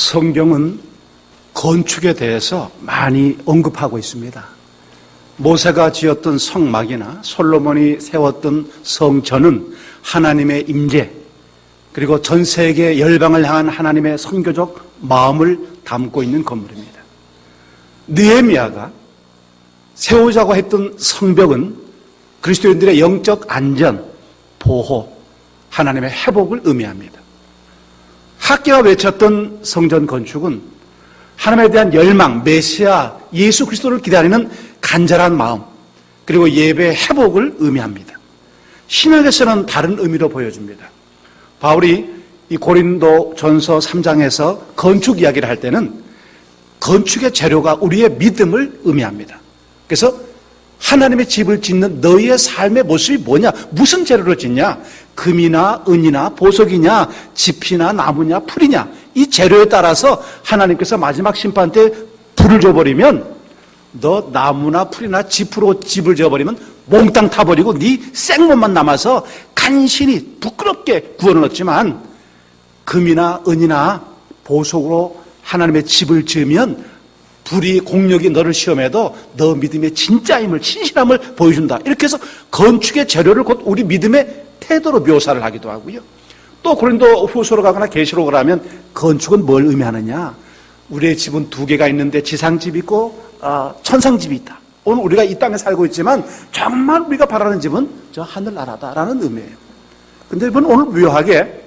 성경은 건축에 대해서 많이 언급하고 있습니다. 모세가 지었던 성막이나 솔로몬이 세웠던 성전은 하나님의 임재, 그리고 전 세계 열방을 향한 하나님의 선교적 마음을 담고 있는 건물입니다. 느헤미야가 세우자고 했던 성벽은 그리스도인들의 영적 안전, 보호, 하나님의 회복을 의미합니다. 학개가 외쳤던 성전 건축은 하나님에 대한 열망, 메시아, 예수 그리스도를 기다리는 간절한 마음, 그리고 예배의 회복을 의미합니다. 신약에서는 다른 의미로 보여줍니다. 바울이 이 고린도 전서 3장에서 건축 이야기를 할 때는 건축의 재료가 우리의 믿음을 의미합니다. 그래서 하나님의 집을 짓는 너희의 삶의 모습이 뭐냐? 무슨 재료로 짓냐? 금이나 은이나 보석이냐? 짚이나 나무냐? 풀이냐? 이 재료에 따라서 하나님께서 마지막 심판 때 불을 줘버리면 너 나무나 풀이나 짚으로 집을 지어버리면 몽땅 타버리고 네 생몸만 남아서 간신히 부끄럽게 구워놓았지만 금이나 은이나 보석으로 하나님의 집을 지으면 불이 공력이 너를 시험해도 너 믿음의 진짜임을, 진실함을 보여준다. 이렇게 해서 건축의 재료를 곧 우리 믿음의 태도로 묘사를 하기도 하고요. 또 고린도 후서로 가거나 계시록을 하면 건축은 뭘 의미하느냐? 우리의 집은 두 개가 있는데 지상집이 있고 천상집이 있다. 오늘 우리가 이 땅에 살고 있지만 정말 우리가 바라는 집은 저 하늘나라다라는 의미예요. 근데 여러분, 오늘 묘하게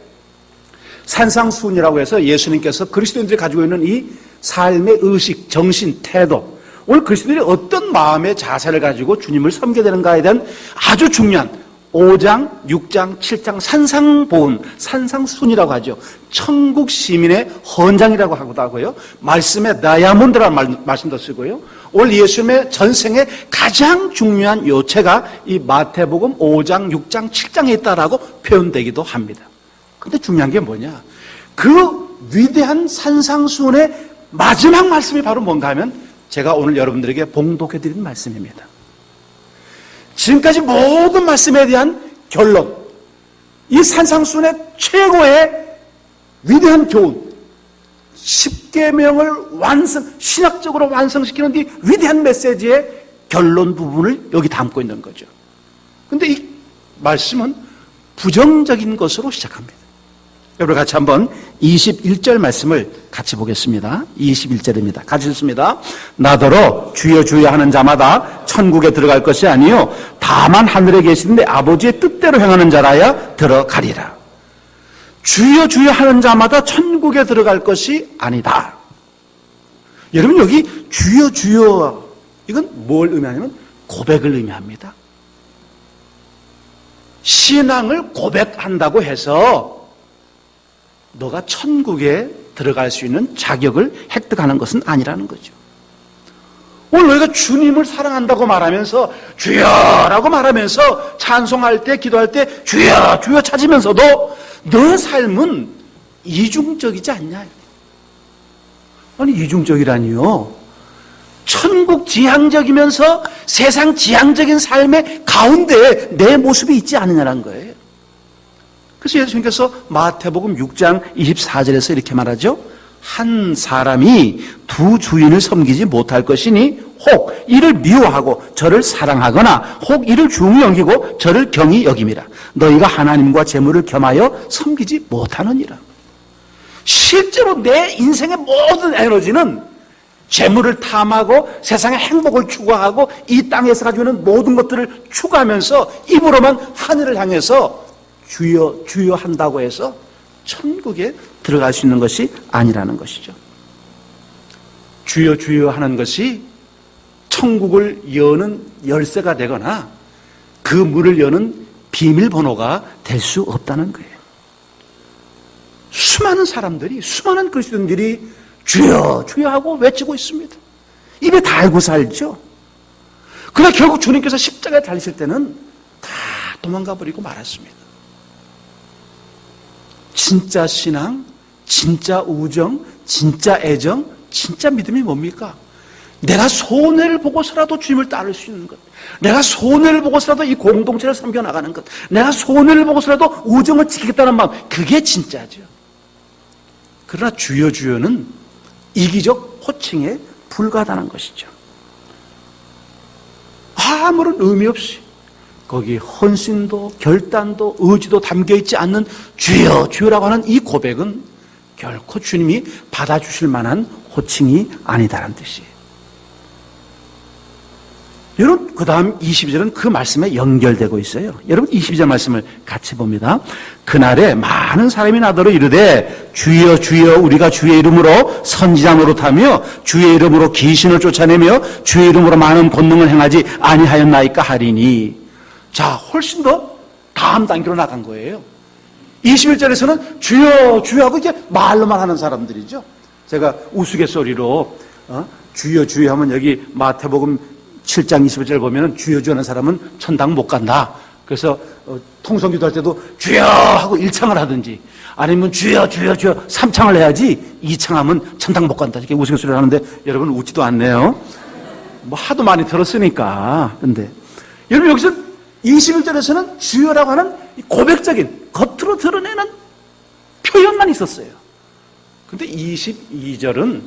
산상수훈이라고 해서 예수님께서 그리스도인들이 가지고 있는 이 삶의 의식, 정신, 태도, 오늘 그리스도인들이 어떤 마음의 자세를 가지고 주님을 섬기게 되는가에 대한 아주 중요한 5장, 6장, 7장 산상보훈, 산상순이라고 하죠. 천국 시민의 헌장이라고 하기도 하고요. 말씀의 다이아몬드라는 말씀도 쓰고요. 오늘 예수님의 전생의 가장 중요한 요체가 이 마태복음 5장, 6장, 7장에 있다라고 표현되기도 합니다. 근데 중요한 게 뭐냐? 그 위대한 산상순의 마지막 말씀이 바로 뭔가 하면 제가 오늘 여러분들에게 봉독해드린 말씀입니다. 지금까지 모든 말씀에 대한 결론, 이 산상순의 최고의 위대한 교훈, 10계명을 신학적으로 완성시키는 이 위대한 메시지의 결론 부분을 여기 담고 있는 거죠. 그런데 이 말씀은 부정적인 것으로 시작합니다. 여러분 같이 한번 21절 말씀을 같이 보겠습니다. 21절입니다. 같이 읽습니다. 나더러 주여 주여 하는 자마다 천국에 들어갈 것이 아니요 다만 하늘에 계신 내 아버지의 뜻대로 행하는 자라야 들어가리라. 주여 주여 하는 자마다 천국에 들어갈 것이 아니다. 여러분, 여기 주여 주여, 이건 뭘 의미하냐면 고백을 의미합니다. 신앙을 고백한다고 해서 너가 천국에 들어갈 수 있는 자격을 획득하는 것은 아니라는 거죠. 오늘 너희가 주님을 사랑한다고 말하면서 주여라고 말하면서 찬송할 때, 기도할 때 주여 주여 찾으면서도 너의 삶은 이중적이지 않냐? 아니, 이중적이라니요. 천국 지향적이면서 세상 지향적인 삶의 가운데 내 모습이 있지 않느냐는 거예요. 그래서 예수님께서 마태복음 6장 24절에서 이렇게 말하죠. 한 사람이 두 주인을 섬기지 못할 것이니 혹 이를 미워하고 저를 사랑하거나 혹 이를 중히 여기고 저를 경히 여김이라. 너희가 하나님과 재물을 겸하여 섬기지 못하느니라. 실제로 내 인생의 모든 에너지는 재물을 탐하고 세상의 행복을 추구하고 이 땅에서 가지고 있는 모든 것들을 추구하면서 입으로만 하늘을 향해서 주여 주여 한다고 해서 천국에 들어갈 수 있는 것이 아니라는 것이죠. 주여 주여 하는 것이 천국을 여는 열쇠가 되거나 그 문을 여는 비밀번호가 될 수 없다는 거예요. 수많은 사람들이, 수많은 그리스도인들이 주여 주여 하고 외치고 있습니다. 입에 달고 살죠. 그러나 결국 주님께서 십자가에 달리실 때는 다 도망가 버리고 말았습니다. 진짜 신앙, 진짜 우정, 진짜 애정, 진짜 믿음이 뭡니까? 내가 손해를 보고서라도 주님을 따를 수 있는 것, 내가 손해를 보고서라도 이 공동체를 섬겨나가는 것, 내가 손해를 보고서라도 우정을 지키겠다는 마음, 그게 진짜죠. 그러나 주여 주여는 이기적 호칭에 불과하다는 것이죠. 아무런 의미 없이 거기 헌신도 결단도 의지도 담겨있지 않는 주여 주여라고 하는 이 고백은 결코 주님이 받아주실 만한 호칭이 아니다라는 뜻이에요. 여러분, 그 다음 22절은 그 말씀에 연결되고 있어요. 여러분, 22절 말씀을 같이 봅니다. 그날에 많은 사람이 나더러 이르되 주여 주여 우리가 주의 이름으로 선지자 노릇하며 주의 이름으로 귀신을 쫓아내며 주의 이름으로 많은 권능을 행하지 아니하였나이까 하리니. 자, 훨씬 더 다음 단계로 나간 거예요. 21절에서는 주여 주여 하고 이제 말로만 하는 사람들이죠. 제가 우스갯소리로 주여 주여 하면 여기 마태복음 7장 21절 보면은 주여 주여 하는 사람은 천당 못 간다. 그래서 통성기도 할 때도 주여 하고 1창을 하든지 아니면 주여 주여 주여 3창을 해야지 2창하면 천당 못 간다. 이렇게 우스갯소리를 하는데 여러분 웃지도 않네요. 뭐 하도 많이 들었으니까. 근데 여러분 여기서 21절에서는 주여라고 하는 고백적인 겉으로 드러내는 표현만 있었어요. 근데 22절은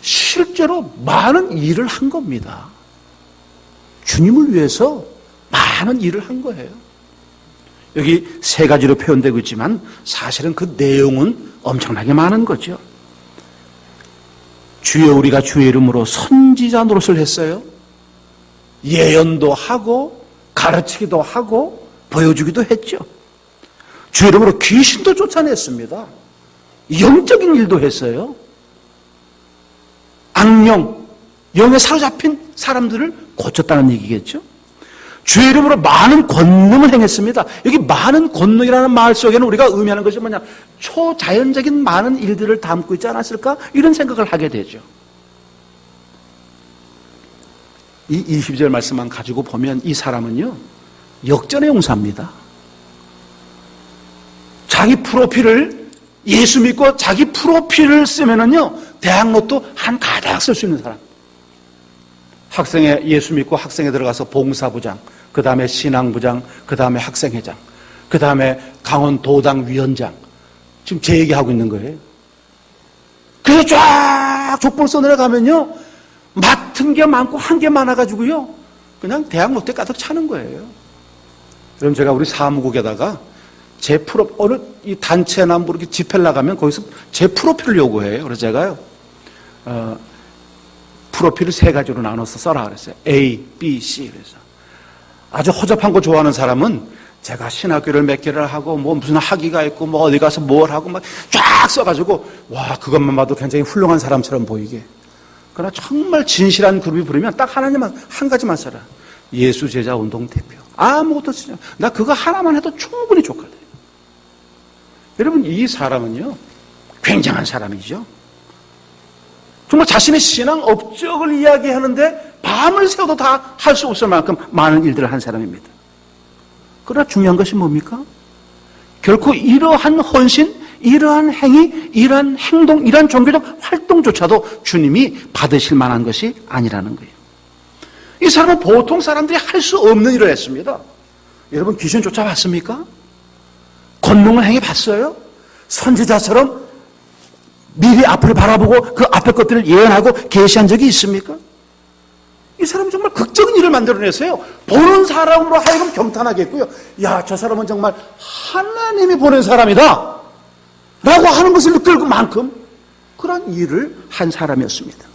실제로 많은 일을 한 겁니다. 주님을 위해서 많은 일을 한 거예요. 여기 세 가지로 표현되고 있지만 사실은 그 내용은 엄청나게 많은 거죠. 주여 우리가 주의 이름으로 선지자 노릇을 했어요. 예언도 하고 가르치기도 하고 보여주기도 했죠. 주의 이름으로 귀신도 쫓아냈습니다. 영적인 일도 했어요. 악령, 영에 사로잡힌 사람들을 고쳤다는 얘기겠죠. 주의 이름으로 많은 권능을 행했습니다. 여기 많은 권능이라는 말 속에는 우리가 의미하는 것이 뭐냐, 초자연적인 많은 일들을 담고 있지 않았을까, 이런 생각을 하게 되죠. 이 22절 말씀만 가지고 보면 이 사람은요 역전의 용사입니다. 자기 프로필을, 예수 믿고 자기 프로필을 쓰면은요 대학로또 한 가닥 쓸 수 있는 사람. 학생회, 예수 믿고 학생회 들어가서 봉사부장, 그 다음에 신앙부장, 그 다음에 학생회장, 그 다음에 강원도당 위원장. 지금 제 얘기하고 있는 거예요. 그래서 쫙 족보를 써내려가면요 맡은 게 많고 한 게 많아가지고요 그냥 대학 롯데 가득 차는 거예요. 그럼 제가 우리 사무국에다가 제 어느 이 단체나 뭐 이렇게 집회를 나가면 거기서 제 프로필을 요구해요. 그래서 제가요 프로필을 세 가지로 나눠서 써라 그랬어요. A, B, C. 그래서 아주 허접한 거 좋아하는 사람은 제가 신학교를 몇 개를 하고 뭐 무슨 학위가 있고 뭐 어디 가서 뭘 하고 막 쫙 써가지고 와 그것만 봐도 굉장히 훌륭한 사람처럼 보이게. 그러나 정말 진실한 그룹이 부르면 딱 하나님만 한 가지만 써라. 예수 제자 운동 대표. 아무것도 쓰지 않아. 나 그거 하나만 해도 충분히 좋거든. 여러분 이 사람은요 굉장한 사람이죠. 정말 자신의 신앙 업적을 이야기하는데 밤을 새워도 다 할 수 없을 만큼 많은 일들을 한 사람입니다. 그러나 중요한 것이 뭡니까? 결코 이러한 헌신, 이러한 행위, 이러한 행동, 이러한 종교적 활동조차도 주님이 받으실 만한 것이 아니라는 거예요. 이 사람은 보통 사람들이 할 수 없는 일을 했습니다. 여러분 귀신 쫓아봤습니까? 권능을 행해봤어요? 선지자처럼 미리 앞을 바라보고 그 앞의 것들을 예언하고 계시한 적이 있습니까? 이 사람은 정말 극적인 일을 만들어냈어요. 보는 사람으로 하여금 경탄하겠고요. 야, 저 사람은 정말 하나님이 보낸 사람이다 라고 하는 것을 이끌고 만큼 그러한 일을 한 사람이었습니다.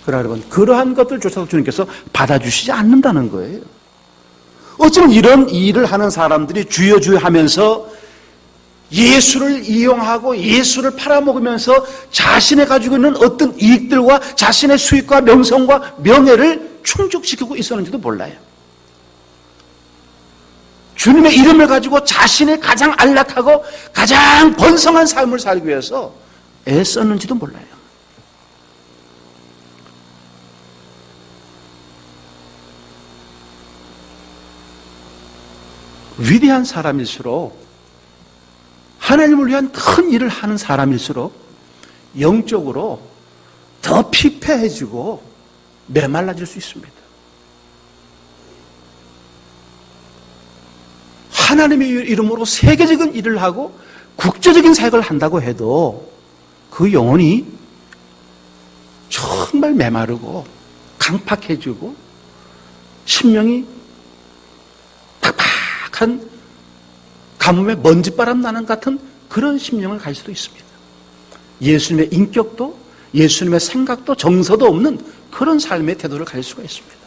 그러나 여러분 그러한 것들조차도 주님께서 받아주시지 않는다는 거예요. 어쩌면 이런 일을 하는 사람들이 주여 주여 하면서 예수를 이용하고 예수를 팔아먹으면서 자신이 가지고 있는 어떤 이익들과 자신의 수익과 명성과 명예를 충족시키고 있었는지도 몰라요. 주님의 이름을 가지고 자신의 가장 안락하고 가장 번성한 삶을 살기 위해서 애썼는지도 몰라요. 위대한 사람일수록 하나님을 위한 큰 일을 하는 사람일수록 영적으로 더 피폐해지고 메말라질 수 있습니다. 하나님의 이름으로 세계적인 일을 하고 국제적인 사역을 한다고 해도 그 영혼이 정말 메마르고 강팍해지고 심령이 팍팍한 가뭄에 먼지바람 나는 같은 그런 심령을 가질 수도 있습니다. 예수님의 인격도 예수님의 생각도 정서도 없는 그런 삶의 태도를 가질 수가 있습니다.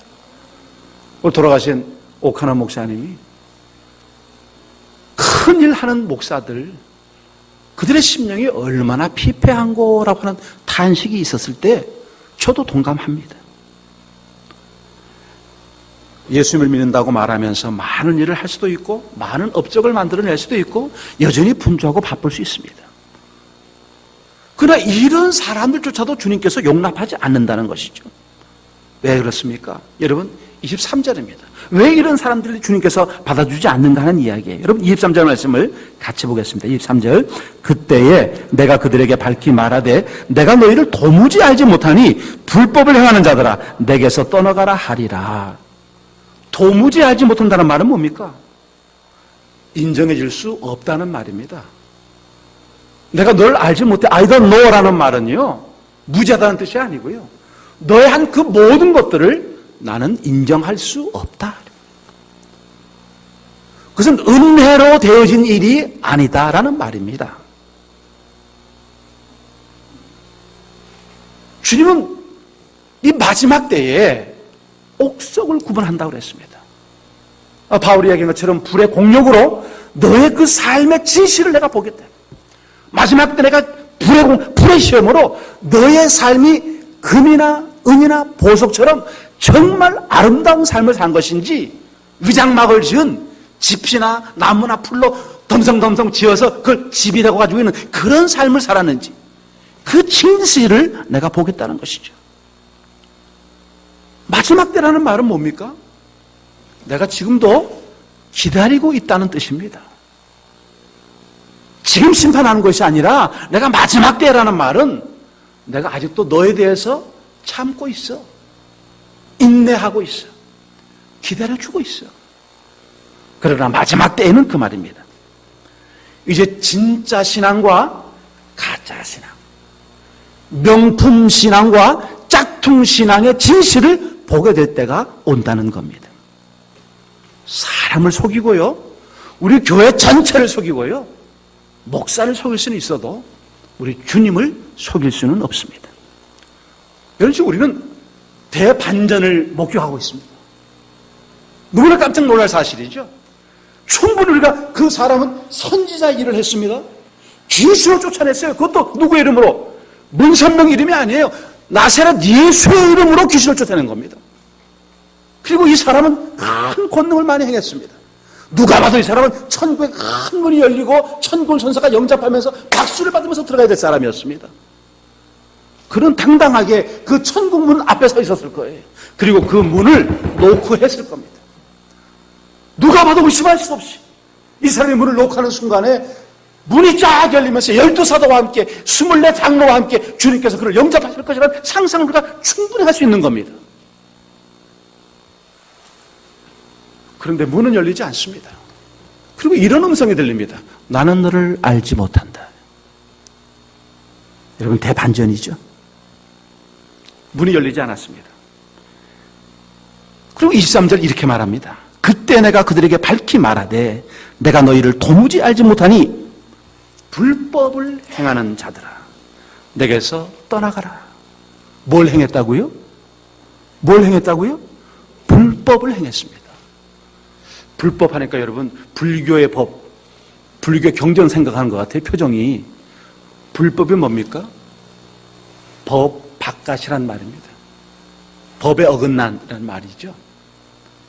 오늘 돌아가신 오카나 목사님이 큰일 하는 목사들, 그들의 심령이 얼마나 피폐한거라고 하는 탄식이 있었을 때 저도 동감합니다. 예수님을 믿는다고 말하면서 많은 일을 할 수도 있고 많은 업적을 만들어낼 수도 있고 여전히 분주하고 바쁠 수 있습니다. 그러나 이런 사람들조차도 주님께서 용납하지 않는다는 것이죠. 왜 그렇습니까? 여러분 23절입니다. 왜 이런 사람들이 주님께서 받아주지 않는가 하는 이야기예요. 여러분 23절 말씀을 같이 보겠습니다. 23절 그때에 내가 그들에게 밝히 말하되 내가 너희를 도무지 알지 못하니 불법을 행하는 자들아 내게서 떠나가라 하리라. 도무지 알지 못한다는 말은 뭡니까? 인정해 줄 수 없다는 말입니다. 내가 널 알지 못해 I don't know라는 말은요 무지하다는 뜻이 아니고요 너의 한 그 모든 것들을 나는 인정할 수 없다. 그것은 은혜로 되어진 일이 아니다라는 말입니다. 주님은 이 마지막 때에 옥석을 구분한다고 그랬습니다. 바울이 이야기한 것처럼 불의 공력으로 너의 그 삶의 진실을 내가 보겠다. 마지막 때 내가 불의 시험으로 너의 삶이 금이나 은이나 보석처럼 정말 아름다운 삶을 산 것인지 위장막을 지은 집이나 나무나 풀로 덤성덤성 지어서 그걸 집이라고 가지고 있는 그런 삶을 살았는지 그 진실을 내가 보겠다는 것이죠. 마지막 때라는 말은 뭡니까? 내가 지금도 기다리고 있다는 뜻입니다. 지금 심판하는 것이 아니라 내가 마지막 때라는 말은 내가 아직도 너에 대해서 참고 있어. 인내하고 있어. 기다려주고 있어. 그러나 마지막 때에는 그 말입니다. 이제 진짜 신앙과 가짜 신앙, 명품 신앙과 짝퉁 신앙의 진실을 보게 될 때가 온다는 겁니다. 사람을 속이고요, 우리 교회 전체를 속이고요, 목사를 속일 수는 있어도 우리 주님을 속일 수는 없습니다. 이런 식으로 우리는 대반전을 목격하고 있습니다. 누구나 깜짝 놀랄 사실이죠. 충분히 우리가 그 사람은 선지자 일을 했습니다. 귀신을 쫓아냈어요. 그것도 누구의 이름으로? 문선명 이름이 아니에요. 나세렛 예수의 이름으로 귀신을 쫓아낸 겁니다. 그리고 이 사람은 큰 권능을 많이 행했습니다. 누가 봐도 이 사람은 천국의 큰 문이 열리고 천군 천사가 영접하면서 박수를 받으면서 들어가야 될 사람이었습니다. 그는 당당하게 그 천국 문 앞에 서 있었을 거예요. 그리고 그 문을 놓고 했을 겁니다. 누가 봐도 의심할 수 없이 이 사람이 문을 놓고 하는 순간에 문이 쫙 열리면서 12사도와 함께 24장로와 함께 주님께서 그를 영접하실 것이라는 상상을 우리가 충분히 할 수 있는 겁니다. 그런데 문은 열리지 않습니다. 그리고 이런 음성이 들립니다. 나는 너를 알지 못한다. 여러분, 대반전이죠. 문이 열리지 않았습니다. 그리고 23절 이렇게 말합니다. 그때 내가 그들에게 밝히 말하되 내가 너희를 도무지 알지 못하니 불법을 행하는 자들아 내게서 떠나가라. 뭘 행했다고요? 뭘 행했다고요? 불법을 행했습니다. 불법 하니까 여러분 불교의 법, 불교 경전 생각하는 것 같아요. 표정이. 불법이 뭡니까? 법 바깥이란 말입니다. 법에 어긋난다는 말이죠.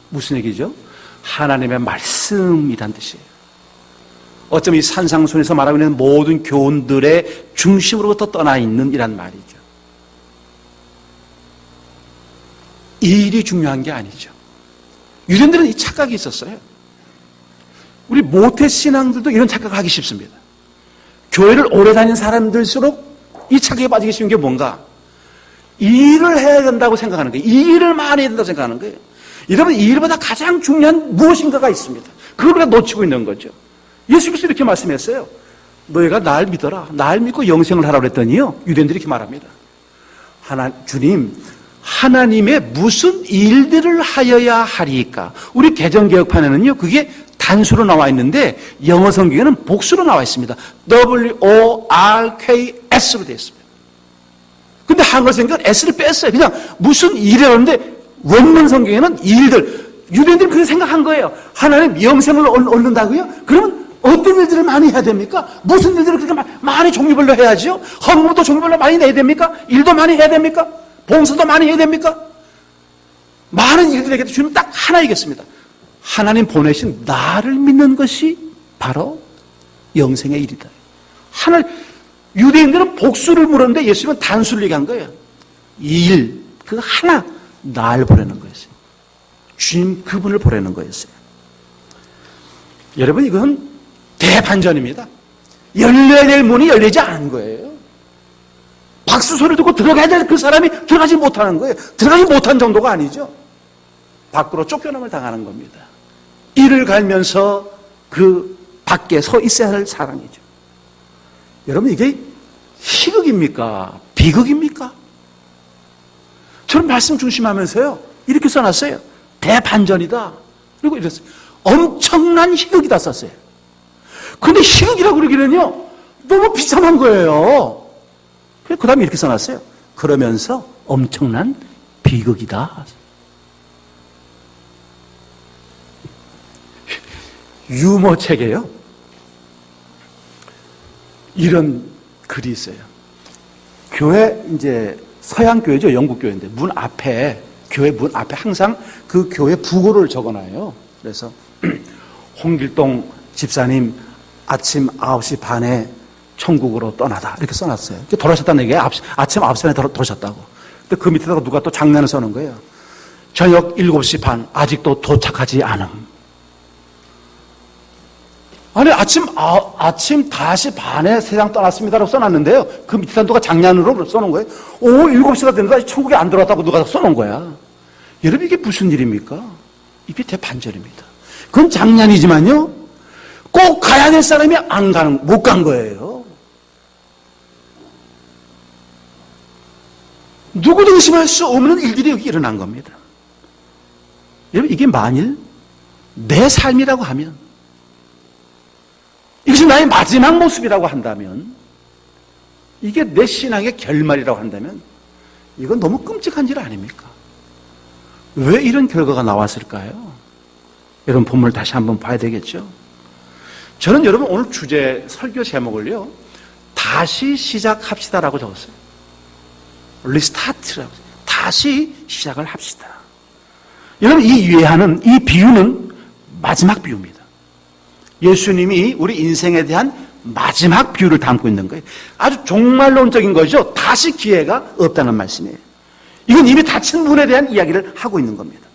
무슨 얘기죠? 하나님의 말씀이란 뜻이에요. 어쩌면 이 산상순에서 말하고 있는 모든 교훈들의 중심으로부터 떠나 있는 이란 말이죠. 이 일이 중요한 게 아니죠. 유대인들은 이 착각이 있었어요. 우리 모태 신앙들도 이런 착각을 하기 쉽습니다. 교회를 오래 다닌 사람들일수록 이 착각에 빠지기 쉬운 게 뭔가? 이 일을 해야 된다고 생각하는 거예요. 이 일을 많이 해야 된다고 생각하는 거예요. 여러분, 이 일보다 가장 중요한 무엇인가가 있습니다. 그걸 우리가 놓치고 있는 거죠. 예수께서 이렇게 말씀했어요. 너희가 날 믿어라. 날 믿고 영생을 하라고 그랬더니요. 유대인들이 이렇게 말합니다. 주님, 하나님의 무슨 일들을 하여야 하리까? 우리 개정개혁판에는요, 그게 단수로 나와 있는데 영어 성경에는 복수로 나와 있습니다. WORKS로 되어 있습니다. 근데 한글 성경은 S를 뺐어요. 그냥 무슨 일이라는데 원문 성경에는 일들. 유대인들은 그렇게 생각한 거예요. 하나님 영생을 얻는다고요? 그러면 어떤 일들을 많이 해야 됩니까? 무슨 일들을 그렇게 많이 종류별로 해야죠? 헌금도 종류별로 많이 내야 됩니까? 일도 많이 해야 됩니까? 봉사도 많이 해야 됩니까? 많은 일들에게도 주는 딱 하나이겠습니다. 하나님 보내신 나를 믿는 것이 바로 영생의 일이다. 유대인들은 복수를 물었는데 예수님은 단수를 얘기한 거예요. 이 일, 그 하나, 날 보내는 거였어요. 주님 그분을 보내는 거였어요. 여러분, 이건 대반전입니다. 열려야 될 문이 열리지 않은 거예요. 박수 소리 듣고 들어가야 될 그 사람이 들어가지 못하는 거예요. 들어가지 못한 정도가 아니죠. 밖으로 쫓겨남을 당하는 겁니다. 이를 갈면서 그 밖에 서 있어야 할 사랑이죠. 여러분, 이게 희극입니까? 비극입니까? 저는 말씀 중심하면서요, 이렇게 써놨어요. 대반전이다. 그리고 이랬어요. 엄청난 희극이다 썼어요. 근데 희극이라고 그러기는요, 너무 비참한 거예요. 그 다음에 이렇게 써놨어요. 그러면서 엄청난 비극이다. 유머 책에요, 이런 글이 있어요. 교회, 이제 서양 교회죠. 영국 교회인데 문 앞에, 교회 문 앞에 항상 그 교회 부고를 적어놔요. 그래서 홍길동 집사님 아침 9시 반에 천국으로 떠나다, 이렇게 써놨어요. 돌아오셨다는 얘기예요. 아침 9시 반에 돌아오셨다고. 근데 그 밑에다가 누가 또 장난을 써놓은 거예요. 저녁 7시 반 아직도 도착하지 않음. 아니, 아침 5시 반에 세상 떠났습니다라고 써놨는데요. 그 밑에다 누가 장난으로 써놓은 거예요. 7시가 됐는데 천국에 안 들어왔다고 누가 써놓은 거야. 여러분, 이게 무슨 일입니까? 이게 대반전입니다. 그건 장난이지만요, 꼭 가야 될 사람이 못 간 거예요. 누구도 의심할 수 없는 일들이 여기 일어난 겁니다. 여러분, 이게 만일 내 삶이라고 하면, 이것이 나의 마지막 모습이라고 한다면, 이게 내 신앙의 결말이라고 한다면, 이건 너무 끔찍한 일 아닙니까? 왜 이런 결과가 나왔을까요? 여러분, 본문을 다시 한번 봐야 되겠죠? 저는 여러분, 오늘 주제, 설교 제목을요, 다시 시작합시다라고 적었어요. 리스타트라고. 다시 시작을 합시다. 여러분, 이 비유는 마지막 비유입니다. 예수님이 우리 인생에 대한 마지막 비유를 담고 있는 거예요. 아주 종말론적인 거죠. 다시 기회가 없다는 말씀이에요. 이건 이미 닫힌 문에 대한 이야기를 하고 있는 겁니다.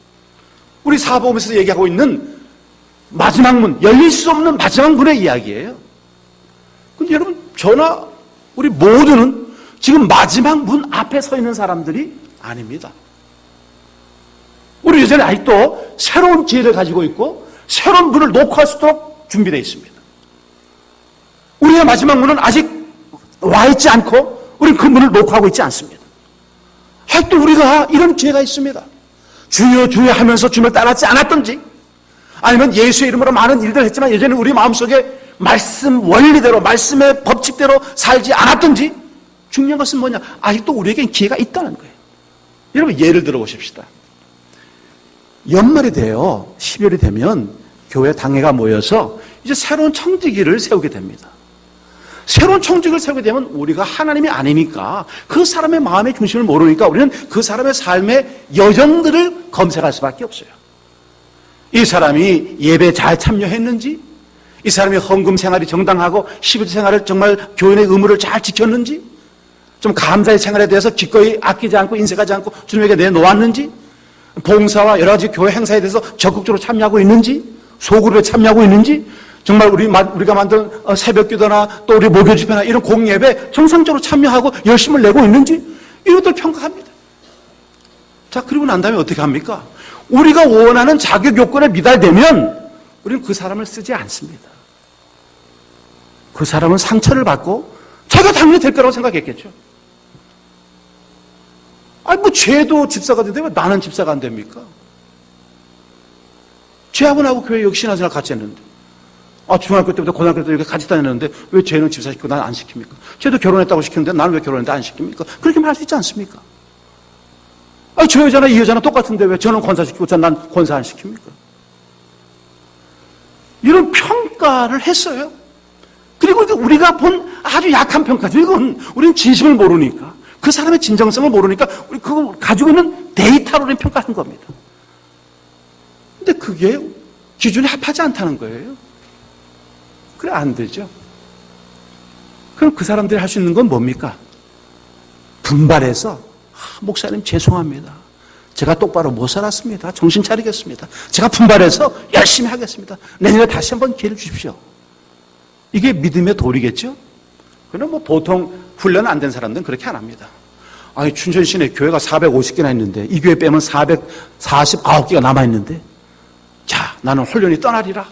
우리 사복음에서 얘기하고 있는 마지막 문, 열릴 수 없는 마지막 문의 이야기예요. 근데 여러분, 저나 우리 모두는 지금 마지막 문 앞에 서 있는 사람들이 아닙니다. 우리 예전에 아직도 새로운 기회를 가지고 있고 새로운 문을 녹화할 수 있도록 준비되어 있습니다. 우리의 마지막 문은 아직 와 있지 않고 우리는 그 문을 녹화하고 있지 않습니다. 아직도 우리가 이런 기회가 있습니다. 주여 주여 하면서 주님을 따랐지 않았던지, 아니면 예수의 이름으로 많은 일들을 했지만 예전에 우리 마음속에 말씀 원리대로, 말씀의 법칙대로 살지 않았던지, 중요한 것은 뭐냐? 아직도 우리에겐 기회가 있다는 거예요. 여러분, 예를 들어 보십시다. 연말이 돼요. 12월이 되면 교회 당회가 모여서 이제 새로운 청지기를 세우게 됩니다. 새로운 청지기를 세우게 되면 우리가 하나님이 아니니까, 그 사람의 마음의 중심을 모르니까 우리는 그 사람의 삶의 여정들을 검색할 수밖에 없어요. 이 사람이 예배 잘 참여했는지, 이 사람이 헌금 생활이 정당하고 12주 생활을 정말 교인의 의무를 잘 지켰는지, 좀 감사의 생활에 대해서 기꺼이 아끼지 않고 인색하지 않고 주님에게 내놓았는지, 봉사와 여러 가지 교회 행사에 대해서 적극적으로 참여하고 있는지, 소그룹에 참여하고 있는지, 정말 우리가 만든 새벽기도나 또 우리 목요 집회나 이런 공예배 정상적으로 참여하고 열심을 내고 있는지, 이런 것들 평가합니다. 자, 그리고 난 다음에 어떻게 합니까? 우리가 원하는 자격 요건에 미달되면 우리는 그 사람을 쓰지 않습니다. 그 사람은 상처를 받고 자기가 당연히 될 거라고 생각했겠죠. 아니, 뭐, 죄도 집사가 되는데 왜 나는 집사가 안 됩니까? 죄하고 교회 여기 신앙생활 같이 했는데. 중학교 때부터 고등학교 때 이렇게 같이 다녔는데 왜 쟤는 집사 시키고 난 안 시킵니까? 쟤도 결혼했다고 시키는데 나는 왜 결혼했는데 안 시킵니까? 그렇게 말할 수 있지 않습니까? 저 여자나 이 여자나 똑같은데 왜 저는 권사시키고 난 권사 안 시킵니까? 이런 평가를 했어요. 그리고 우리가 본 아주 약한 평가죠. 이건 우리는 진심을 모르니까, 그 사람의 진정성을 모르니까 우리 그거 가지고 있는 데이터로 평가하는 겁니다. 근데 그게 기준에 합하지 않다는 거예요. 그래, 안 되죠. 그럼 그 사람들이 할 수 있는 건 뭡니까? 분발해서, 목사님 죄송합니다. 제가 똑바로 못 살았습니다. 정신 차리겠습니다. 제가 분발해서 열심히 하겠습니다. 내년에 다시 한번 기회를 주십시오. 이게 믿음의 도리겠죠? 그럼 뭐 보통 훈련 안 된 사람들은 그렇게 안 합니다. 춘천 시내 교회가 450개나 있는데 이 교회 빼면 449개가 남아있는데, 자, 나는 훈련이 떠나리라.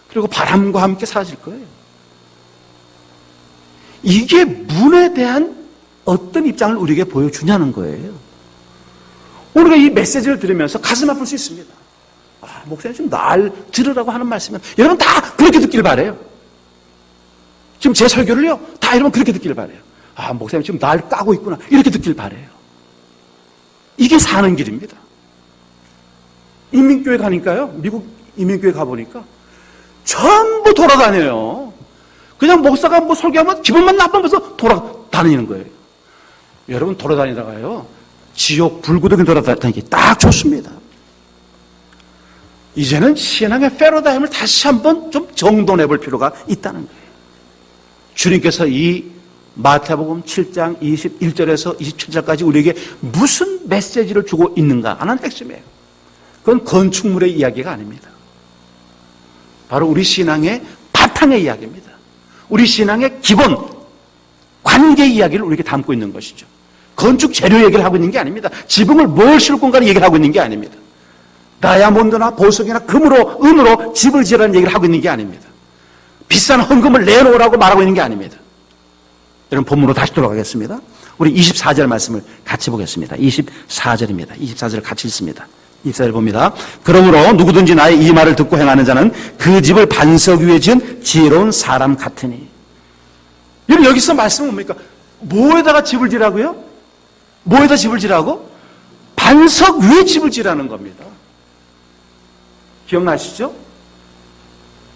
그리고 바람과 함께 사라질 거예요. 이게 문에 대한 어떤 입장을 우리에게 보여주냐는 거예요. 우리가 이 메시지를 들으면서 가슴 아플 수 있습니다. 목사님 지금 날 들으라고 하는 말씀은 여러분 다 그렇게 듣길 바래요. 지금 제 설교를요, 다 여러분 그렇게 듣길 바래요. 목사님 지금 날 까고 있구나, 이렇게 듣길 바래요. 이게 사는 길입니다. 인민교회 가니까요, 미국 인민교회 가보니까 전부 돌아다녀요. 그냥 목사가 뭐 설교하면 기분만 나쁘면서 돌아다니는 거예요. 여러분, 돌아다니다가요, 지옥 불구덩이 돌아다니기 딱 좋습니다. 이제는 신앙의 패러다임을 다시 한번 좀 정돈해 볼 필요가 있다는 거예요. 주님께서 이 마태복음 7장 21절에서 27절까지 우리에게 무슨 메시지를 주고 있는가 하는 핵심이에요. 그건 건축물의 이야기가 아닙니다. 바로 우리 신앙의 바탕의 이야기입니다. 우리 신앙의 기본 관계 이야기를 우리에게 담고 있는 것이죠. 건축 재료 얘기를 하고 있는 게 아닙니다. 지붕을 뭘 씌울 건가를 얘기를 하고 있는 게 아닙니다. 다이아몬드나 보석이나 은으로 집을 지으라는 얘기를 하고 있는 게 아닙니다. 비싼 헌금을 내놓으라고 말하고 있는 게 아닙니다. 여러분, 본문으로 다시 돌아가겠습니다. 우리 24절 말씀을 같이 보겠습니다. 24절입니다. 24절을 같이 읽습니다. 24절 봅니다. 그러므로 누구든지 나의 이 말을 듣고 행하는 자는 그 집을 반석 위에 지은 지혜로운 사람 같으니. 여러분, 여기서 말씀은 뭡니까? 뭐에다가 집을 지라고요? 뭐에다 집을 지라고? 반석 위에 집을 지라는 겁니다. 기억나시죠?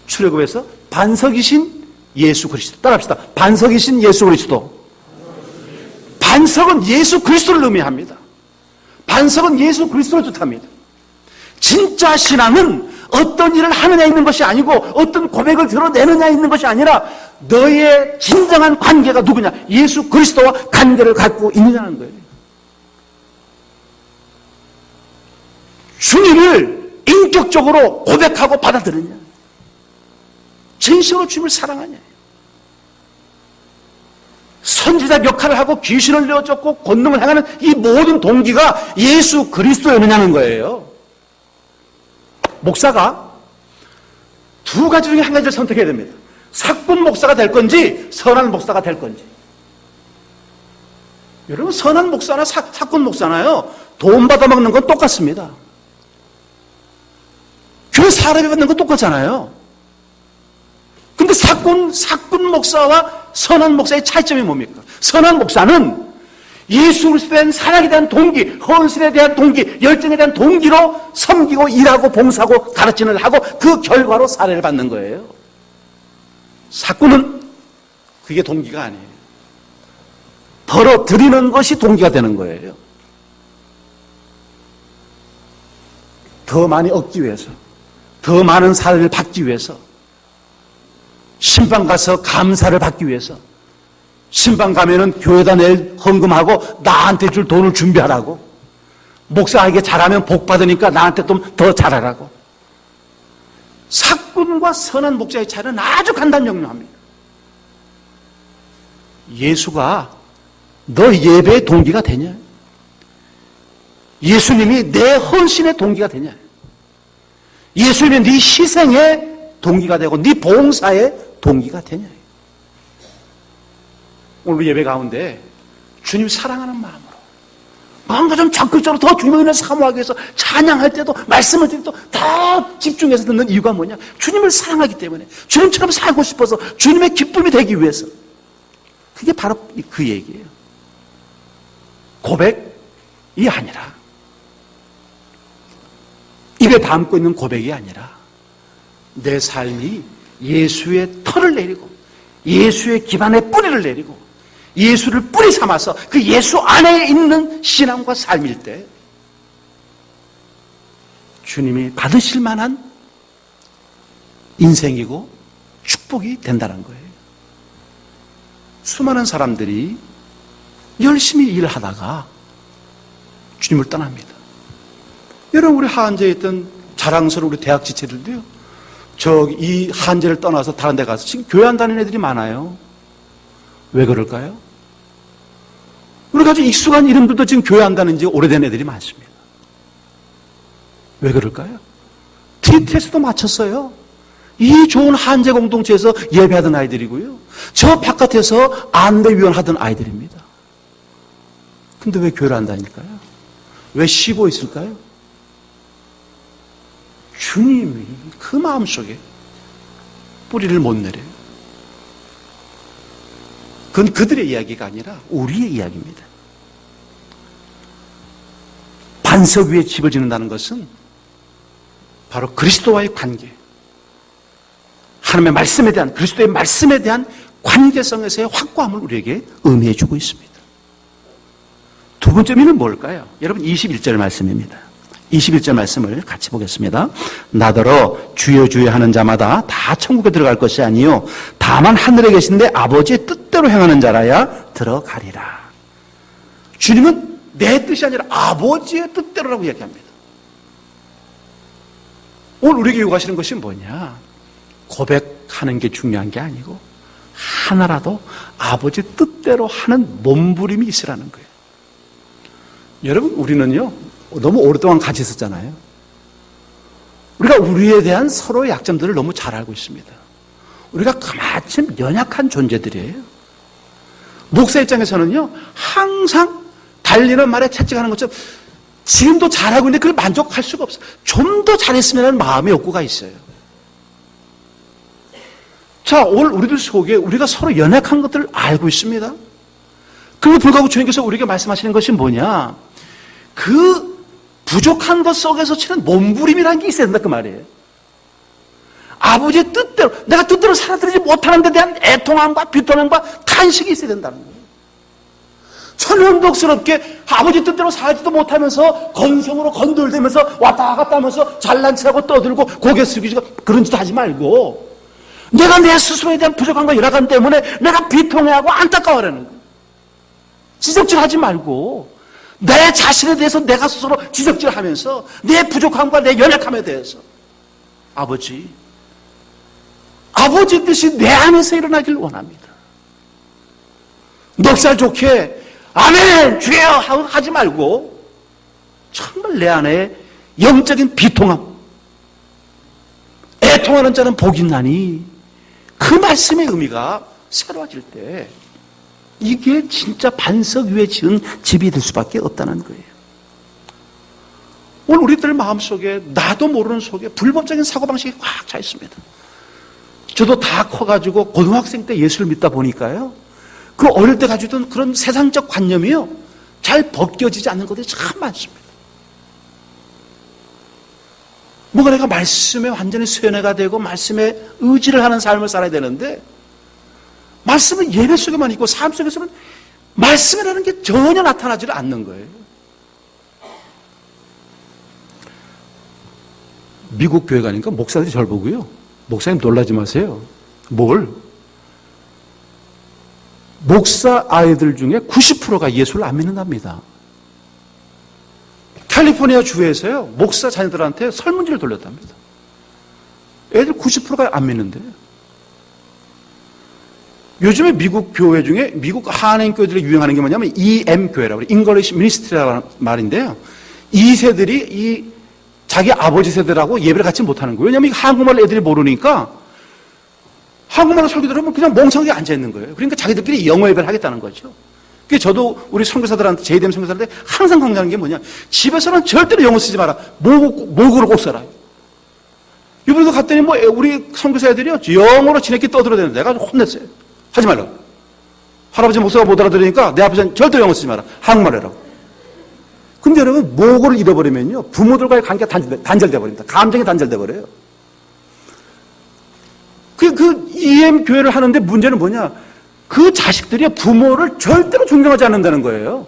출애굽에서 반석이신 예수 그리스도. 따라합시다. 반석이신 예수 그리스도. 반석은 예수 그리스도를 의미합니다. 반석은 예수 그리스도를 뜻합니다. 진짜 신앙은 어떤 일을 하느냐 있는 것이 아니고 어떤 고백을 드러내느냐 있는 것이 아니라 너의 진정한 관계가 누구냐? 예수 그리스도와 관계를 갖고 있느냐는 거예요. 주님을 인격적으로 고백하고 받아들이냐? 진심으로 주님을 사랑하냐? 선지자 역할을 하고 귀신을 내어쫓고 권능을 행하는 이 모든 동기가 예수 그리스도였느냐는 거예요. 목사가 두 가지 중에 한 가지를 선택해야 됩니다. 사꾼 목사가 될 건지 선한 목사가 될 건지. 여러분, 선한 목사나 사꾼 목사나요, 돈 받아먹는 건 똑같습니다. 교회 사람이 받는 건 똑같잖아요. 근데 사꾼 목사와 선한 목사의 차이점이 뭡니까? 선한 목사는 예수 그리스도에 대한 사랑에 대한 동기, 헌신에 대한 동기, 열정에 대한 동기로 섬기고 일하고 봉사하고 가르침을 하고 그 결과로 사례를 받는 거예요. 사꾼은 그게 동기가 아니에요. 벌어들이는 것이 동기가 되는 거예요. 더 많이 얻기 위해서, 더 많은 사례를 받기 위해서, 신방 가서 감사를 받기 위해서, 신방 가면은 교회다 내일 헌금하고 나한테 줄 돈을 준비하라고, 목사에게 잘하면 복 받으니까 나한테 좀 더 잘하라고. 사꾼과 선한 목사의 차이는 아주 간단명료합니다. 예수가 너 예배의 동기가 되냐? 예수님이 내 헌신의 동기가 되냐? 예수님이 네 희생의 동기가 되고 네 봉사의 동기가 되냐? 오늘 예배 가운데 주님 사랑하는 마음으로 뭔가 좀 적극적으로 더 주님의 은혜를 사모하기 위해서 찬양할 때도 말씀을 드릴 때도 더 집중해서 듣는 이유가 뭐냐? 주님을 사랑하기 때문에 주님처럼 살고 싶어서 주님의 기쁨이 되기 위해서. 그게 바로 그 얘기예요. 고백이 아니라 입에 담고 있는 고백이 아니라 내 삶이 예수의 털을 내리고 예수의 기반에 뿌리를 내리고 예수를 뿌리 삼아서 그 예수 안에 있는 신앙과 삶일 때 주님이 받으실 만한 인생이고 축복이 된다는 거예요. 수많은 사람들이 열심히 일하다가 주님을 떠납니다. 여러분, 우리 한제에 있던 자랑스러운 우리 대학 지체들도요, 이 한제를 떠나서 다른 데 가서 지금 교회 안 다니는 애들이 많아요. 왜 그럴까요? 우리가 아주 익숙한 이름들도 지금 교회 안 다닌 지 오래된 애들이 많습니다. 왜 그럴까요? TTS도 마쳤어요. 이 좋은 한제 공동체에서 예배하던 아이들이고요. 저 바깥에서 안배위원 하던 아이들입니다. 근데 왜 교회를 안 다닐까요? 왜 쉬고 있을까요? 주님이 그 마음속에 뿌리를 못 내려요. 그건 그들의 이야기가 아니라 우리의 이야기입니다. 반석 위에 집을 짓는다는 것은 바로 그리스도와의 관계, 하나님의 말씀에 대한, 그리스도의 말씀에 대한 관계성에서의 확고함을 우리에게 의미해 주고 있습니다. 두 번째 의미는 뭘까요? 여러분, 21절 말씀입니다. 21절 말씀을 같이 보겠습니다. 나더러 주여 주여 하는 자마다 다 천국에 들어갈 것이 아니요 다만 하늘에 계신데 아버지의 뜻대로 행하는 자라야 들어가리라. 주님은 내 뜻이 아니라 아버지의 뜻대로라고 이야기합니다. 오늘 우리에게 요구하시는 것이 뭐냐? 고백하는 게 중요한 게 아니고 하나라도 아버지 뜻대로 하는 몸부림이 있으라는 거예요. 여러분, 우리는요 너무 오랫동안 같이 있었잖아요. 우리가 우리에 대한 서로의 약점들을 너무 잘 알고 있습니다. 우리가 그마침 연약한 존재들이에요. 목사 입장에서는요 항상 달리는 말에 채찍하는 것처럼 지금도 잘하고 있는데 그걸 만족할 수가 없어요. 좀 더 잘했으면 하는 마음의 욕구가 있어요. 자, 오늘 우리들 속에 우리가 서로 연약한 것들을 알고 있습니다. 그럼에도 불구하고 주님께서 우리에게 말씀하시는 것이 뭐냐? 그 부족한 것 속에서 치는 몸부림이라는 게 있어야 된다 그 말이에요. 아버지의 뜻대로, 내가 뜻대로 살아들이지 못하는 데 대한 애통함과 비통함과 탄식이 있어야 된다는 거예요. 천연덕스럽게 아버지 뜻대로 살지도 못하면서 건성으로 건들대면서 왔다 갔다 하면서 잘난 체하고 떠들고 고개 숙이고 그런 짓 하지 말고, 내가 내 스스로에 대한 부족함과 열악함 때문에 내가 비통해하고 안타까워하는 거예요. 지적질하지 말고 내 자신에 대해서 내가 스스로 지적질하면서 내 부족함과 내 연약함에 대해서 아버지 뜻이 내 안에서 일어나길 원합니다. 넉살 좋게 아멘 주여 하고 하지 말고 정말 내 안에 영적인 비통함, 애통하는 자는 복이 나니, 그 말씀의 의미가 새로워질 때 이게 진짜 반석 위에 지은 집이 될 수밖에 없다는 거예요. 오늘 우리들 마음속에 나도 모르는 속에 불법적인 사고방식이 꽉 차 있습니다. 저도 다 커가지고 고등학생 때 예수를 믿다 보니까요, 그 어릴 때 가지고 있던 그런 세상적 관념이요 잘 벗겨지지 않는 것들이 참 많습니다. 뭔가 내가 말씀에 완전히 쇠뇌가 되고 말씀에 의지를 하는 삶을 살아야 되는데, 말씀은 예배 속에만 있고 삶 속에서는 말씀이라는 게 전혀 나타나지 않는 거예요. 미국 교회 가니까 목사들이 저를 보고요, 목사님 놀라지 마세요. 뭘? 목사 아이들 중에 90%가 예수를 안 믿는답니다. 캘리포니아 주에서요 목사 자녀들한테 설문지를 돌렸답니다. 애들 90%가 안 믿는데요. 요즘에 미국 교회 중에, 미국 한인 교회들이 유행하는 게 뭐냐면 EM 교회라고 해요. English Ministry라는 말인데요. 이 세들이 자기 아버지 세대라고 예배를 같이 못하는 거예요. 왜냐하면 한국말 애들이 모르니까 한국말로 설교 들으면 그냥 멍청하게 앉아있는 거예요. 그러니까 자기들끼리 영어 예배를 하겠다는 거죠. 그게 저도 우리 선교사들한테, JDM 선교사들한테 항상 강조하는 게 뭐냐. 집에서는 절대로 영어 쓰지 마라. 모국어로 꼭 써라. 이번에도 갔더니 뭐 우리 선교사 애들이요. 영어로 지네끼리 떠들어대는데 내가 혼냈어요. 하지 말라고. 할아버지 목사가 못 알아들으니까 내 앞에서는 절대로 영어 쓰지 마라. 한국말로 해라고. 근데 여러분, 모국어를 잃어버리면요. 부모들과의 관계가 단절돼 버립니다. 감정이 단절돼 버려요. 그 EM 교회를 하는데 문제는 뭐냐? 그 자식들이 부모를 절대로 존경하지 않는다는 거예요.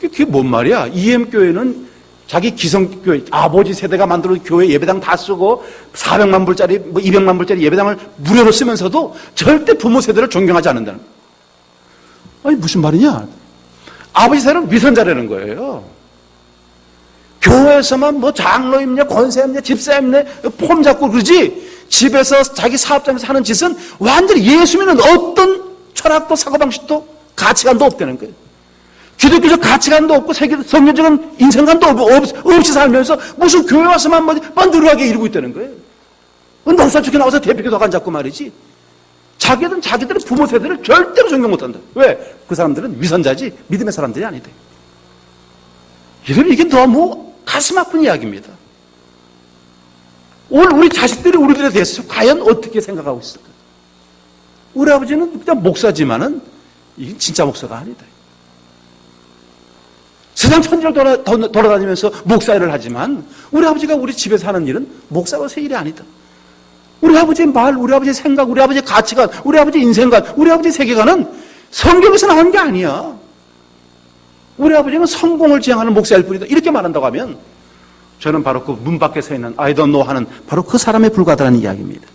그게 뭔 말이야? EM 교회는 자기 기성교회, 아버지 세대가 만들어준 교회 예배당 다 쓰고 400만 불짜리, 뭐 200만 불짜리 예배당을 무료로 쓰면서도 절대 부모 세대를 존경하지 않는다는 거예요. 아니, 무슨 말이냐? 아버지 세대는 위선자라는 거예요. 교회에서만 뭐 장로 입냐, 권사 입냐, 집사 입냐, 폼 잡고 그러지, 집에서 자기 사업장에서 하는 짓은 완전히 예수 믿는 어떤 철학도 사고방식도 가치관도 없다는 거예요. 기독교적 가치관도 없고 성경적인 인생관도 없이 살면서 무슨 교회 와서만 뭐 뻔두르하게 이루고 있다는 거예요. 농사축에 나와서 대표기도 안 잡고 말이지. 자기들은 부모 세대를 절대로 존경 못한다. 왜? 그 사람들은 위선자지 믿음의 사람들이 아니다. 이러면 이게 너무 가슴 아픈 이야기입니다. 오늘 우리 자식들이 우리들에 대해서 과연 어떻게 생각하고 있을까? 우리 아버지는 그냥 목사지만은 이게 진짜 목사가 아니다. 세상 천지를 돌아다니면서 목사 일을 하지만 우리 아버지가 우리 집에서 하는 일은 목사로서의 일이 아니다. 우리 아버지의 말, 우리 아버지의 생각, 우리 아버지의 가치관, 우리 아버지의 인생관, 우리 아버지의 세계관은 성경에서 나온 게 아니야. 우리 아버지는 성공을 지향하는 목사일 뿐이다. 이렇게 말한다고 하면 저는 바로 그 문 밖에 서 있는 I don't know 하는 바로 그 사람에 불과하다는 이야기입니다.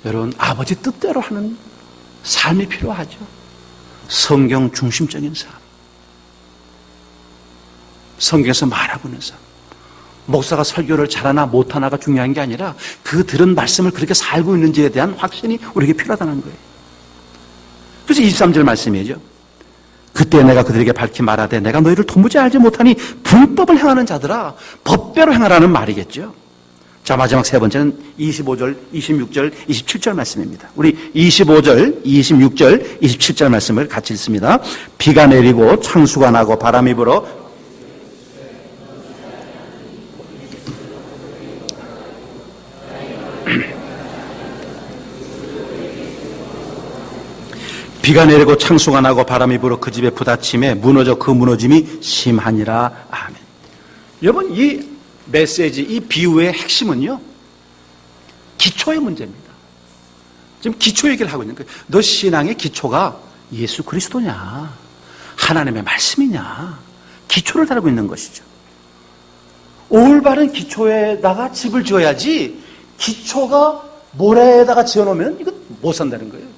여러분, 아버지 뜻대로 하는 삶이 필요하죠. 성경 중심적인 삶. 성경에서 말하고 있는 삶. 목사가 설교를 잘하나 못하나가 중요한 게 아니라 그 들은 말씀을 그렇게 살고 있는지에 대한 확신이 우리에게 필요하다는 거예요. 그래서 23절 말씀이죠. 그때 내가 그들에게 밝히 말하되 내가 너희를 도무지 알지 못하니 불법을 행하는 자들아 법대로 행하라는 말이겠죠. 자, 마지막 세 번째는 25절, 26절, 27절 말씀입니다. 우리 25절, 26절, 27절 말씀을 같이 읽습니다. 비가 내리고 창수가 나고 바람이 불어 비가 내리고 창수가 나고 바람이 불어 그 집에 부딪힘에 무너져 그 무너짐이 심하니라. 아멘. 여러분, 이 메시지, 이 비유의 핵심은요, 기초의 문제입니다. 지금 기초 얘기를 하고 있는 거예요. 너 신앙의 기초가 예수 그리스도냐, 하나님의 말씀이냐, 기초를 다루고 있는 것이죠. 올바른 기초에다가 집을 지어야지, 기초가 모래에다가 지어놓으면 이거 못 산다는 거예요.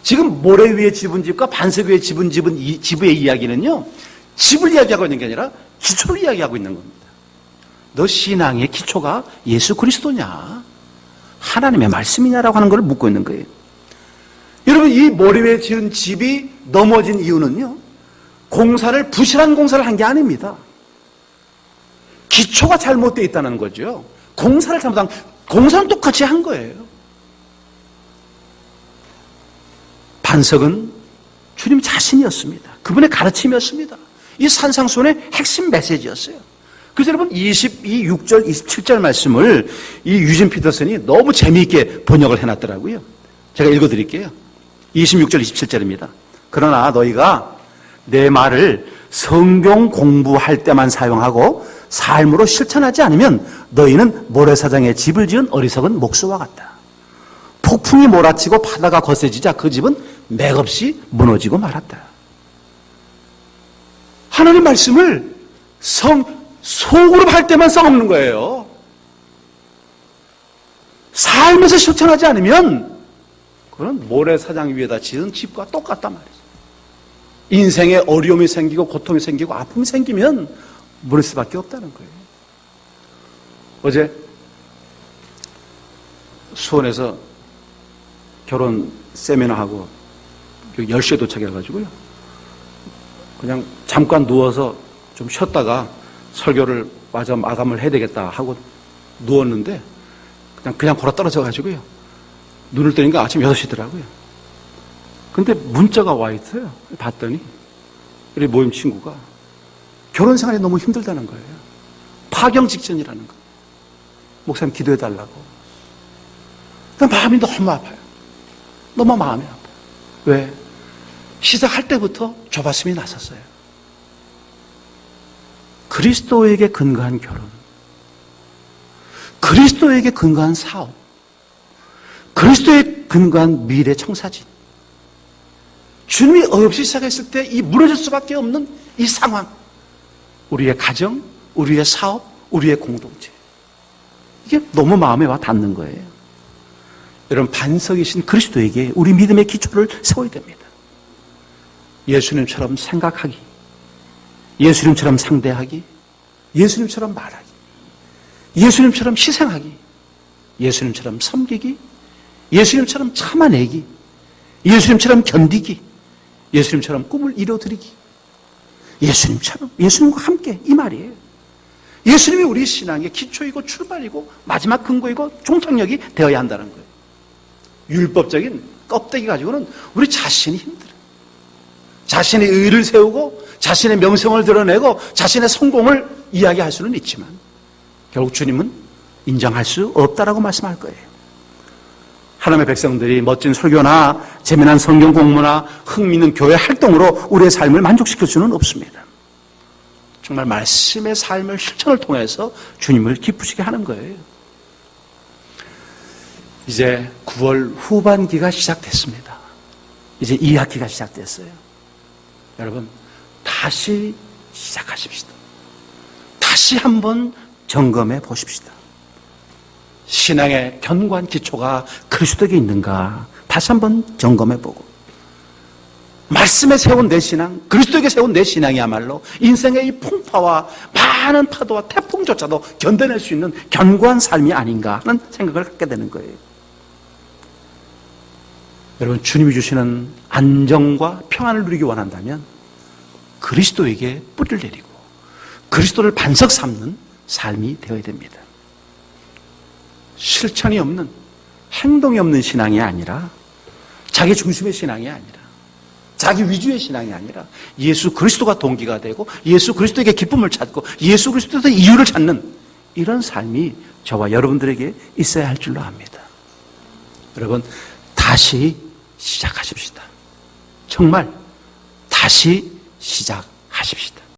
지금 모래 위에 집은 집과 반석 위에 집은 집의 이야기는요, 집을 이야기하고 있는 게 아니라 기초를 이야기하고 있는 겁니다. 너 신앙의 기초가 예수 그리스도냐, 하나님의 말씀이냐라고 하는 걸 묻고 있는 거예요. 여러분, 이 모래 위에 지은 집이 넘어진 이유는요, 부실한 공사를 한 게 아닙니다. 기초가 잘못되어 있다는 거죠. 공사는 똑같이 한 거예요. 반석은 주님 자신이었습니다. 그분의 가르침이었습니다. 이 산상수훈의 핵심 메시지였어요. 그래서 여러분 26절, 27절 말씀을 이 유진 피터슨이 너무 재미있게 번역을 해놨더라고요. 제가 읽어드릴게요. 26절, 27절입니다. 그러나 너희가 내 말을 성경 공부할 때만 사용하고 삶으로 실천하지 않으면 너희는 모래사장에 집을 지은 어리석은 목수와 같다. 폭풍이 몰아치고 바다가 거세지자 그 집은 맥없이 무너지고 말았다. 하나님 말씀을 속으로 할 때만 써먹는 거예요. 삶에서 실천하지 않으면 그건 모래사장 위에다 지은 집과 똑같단 말이죠. 인생에 어려움이 생기고 고통이 생기고 아픔이 생기면 무너질 수밖에 없다는 거예요. 어제 수원에서 결혼 세미나하고 10시에 도착해가지고요, 그냥 잠깐 누워서 좀 쉬었다가 설교를 마저 마감을 해야 되겠다 하고 누웠는데 그냥 골아 떨어져가지고요, 눈을 뜨니까 아침 6시더라고요. 근데 문자가 와 있어요. 봤더니 우리 모임 친구가 결혼 생활이 너무 힘들다는 거예요. 파경 직전이라는 거예요. 목사님 기도해 달라고. 마음이 너무 아파요. 너무 마음이 아파요. 왜? 시작할 때부터 조바심이 났었어요. 그리스도에게 근거한 결혼, 그리스도에게 근거한 사업, 그리스도에 근거한 미래 청사진. 주님이 없이 시작했을 때 이 무너질 수밖에 없는 이 상황. 우리의 가정, 우리의 사업, 우리의 공동체. 이게 너무 마음에 와 닿는 거예요. 여러분, 반석이신 그리스도에게 우리 믿음의 기초를 세워야 됩니다. 예수님처럼 생각하기, 예수님처럼 상대하기, 예수님처럼 말하기, 예수님처럼 희생하기, 예수님처럼 섬기기, 예수님처럼 참아내기, 예수님처럼 견디기, 예수님처럼 꿈을 이뤄드리기, 예수님처럼, 예수님과 함께, 이 말이에요. 예수님이 우리 신앙의 기초이고 출발이고 마지막 근거이고 종착역이 되어야 한다는 거예요. 율법적인 껍데기 가지고는 우리 자신이 힘들어요. 자신의 의를 세우고 자신의 명성을 드러내고 자신의 성공을 이야기할 수는 있지만 결국 주님은 인정할 수 없다라고 말씀할 거예요. 하나님의 백성들이 멋진 설교나 재미난 성경 공부나 흥미있는 교회 활동으로 우리의 삶을 만족시킬 수는 없습니다. 정말 말씀의 삶을 실천을 통해서 주님을 기쁘시게 하는 거예요. 이제 9월 후반기가 시작됐습니다. 이제 2학기가 시작됐어요. 여러분, 다시 시작하십시다. 다시 한번 점검해 보십시다. 신앙의 견고한 기초가 그리스도에게 있는가 다시 한번 점검해 보고, 말씀에 세운 내 신앙, 그리스도에게 세운 내 신앙이야말로 인생의 이 풍파와 많은 파도와 태풍조차도 견뎌낼 수 있는 견고한 삶이 아닌가 하는 생각을 갖게 되는 거예요. 여러분, 주님이 주시는 안정과 평안을 누리기 원한다면 그리스도에게 뿌리를 내리고 그리스도를 반석 삼는 삶이 되어야 됩니다. 실천이 없는, 행동이 없는 신앙이 아니라, 자기 중심의 신앙이 아니라, 자기 위주의 신앙이 아니라 예수 그리스도가 동기가 되고 예수 그리스도에게 기쁨을 찾고 예수 그리스도에게 이유를 찾는 이런 삶이 저와 여러분들에게 있어야 할 줄로 압니다. 여러분, 다시 시작하십시다. 정말 다시 시작하십시다.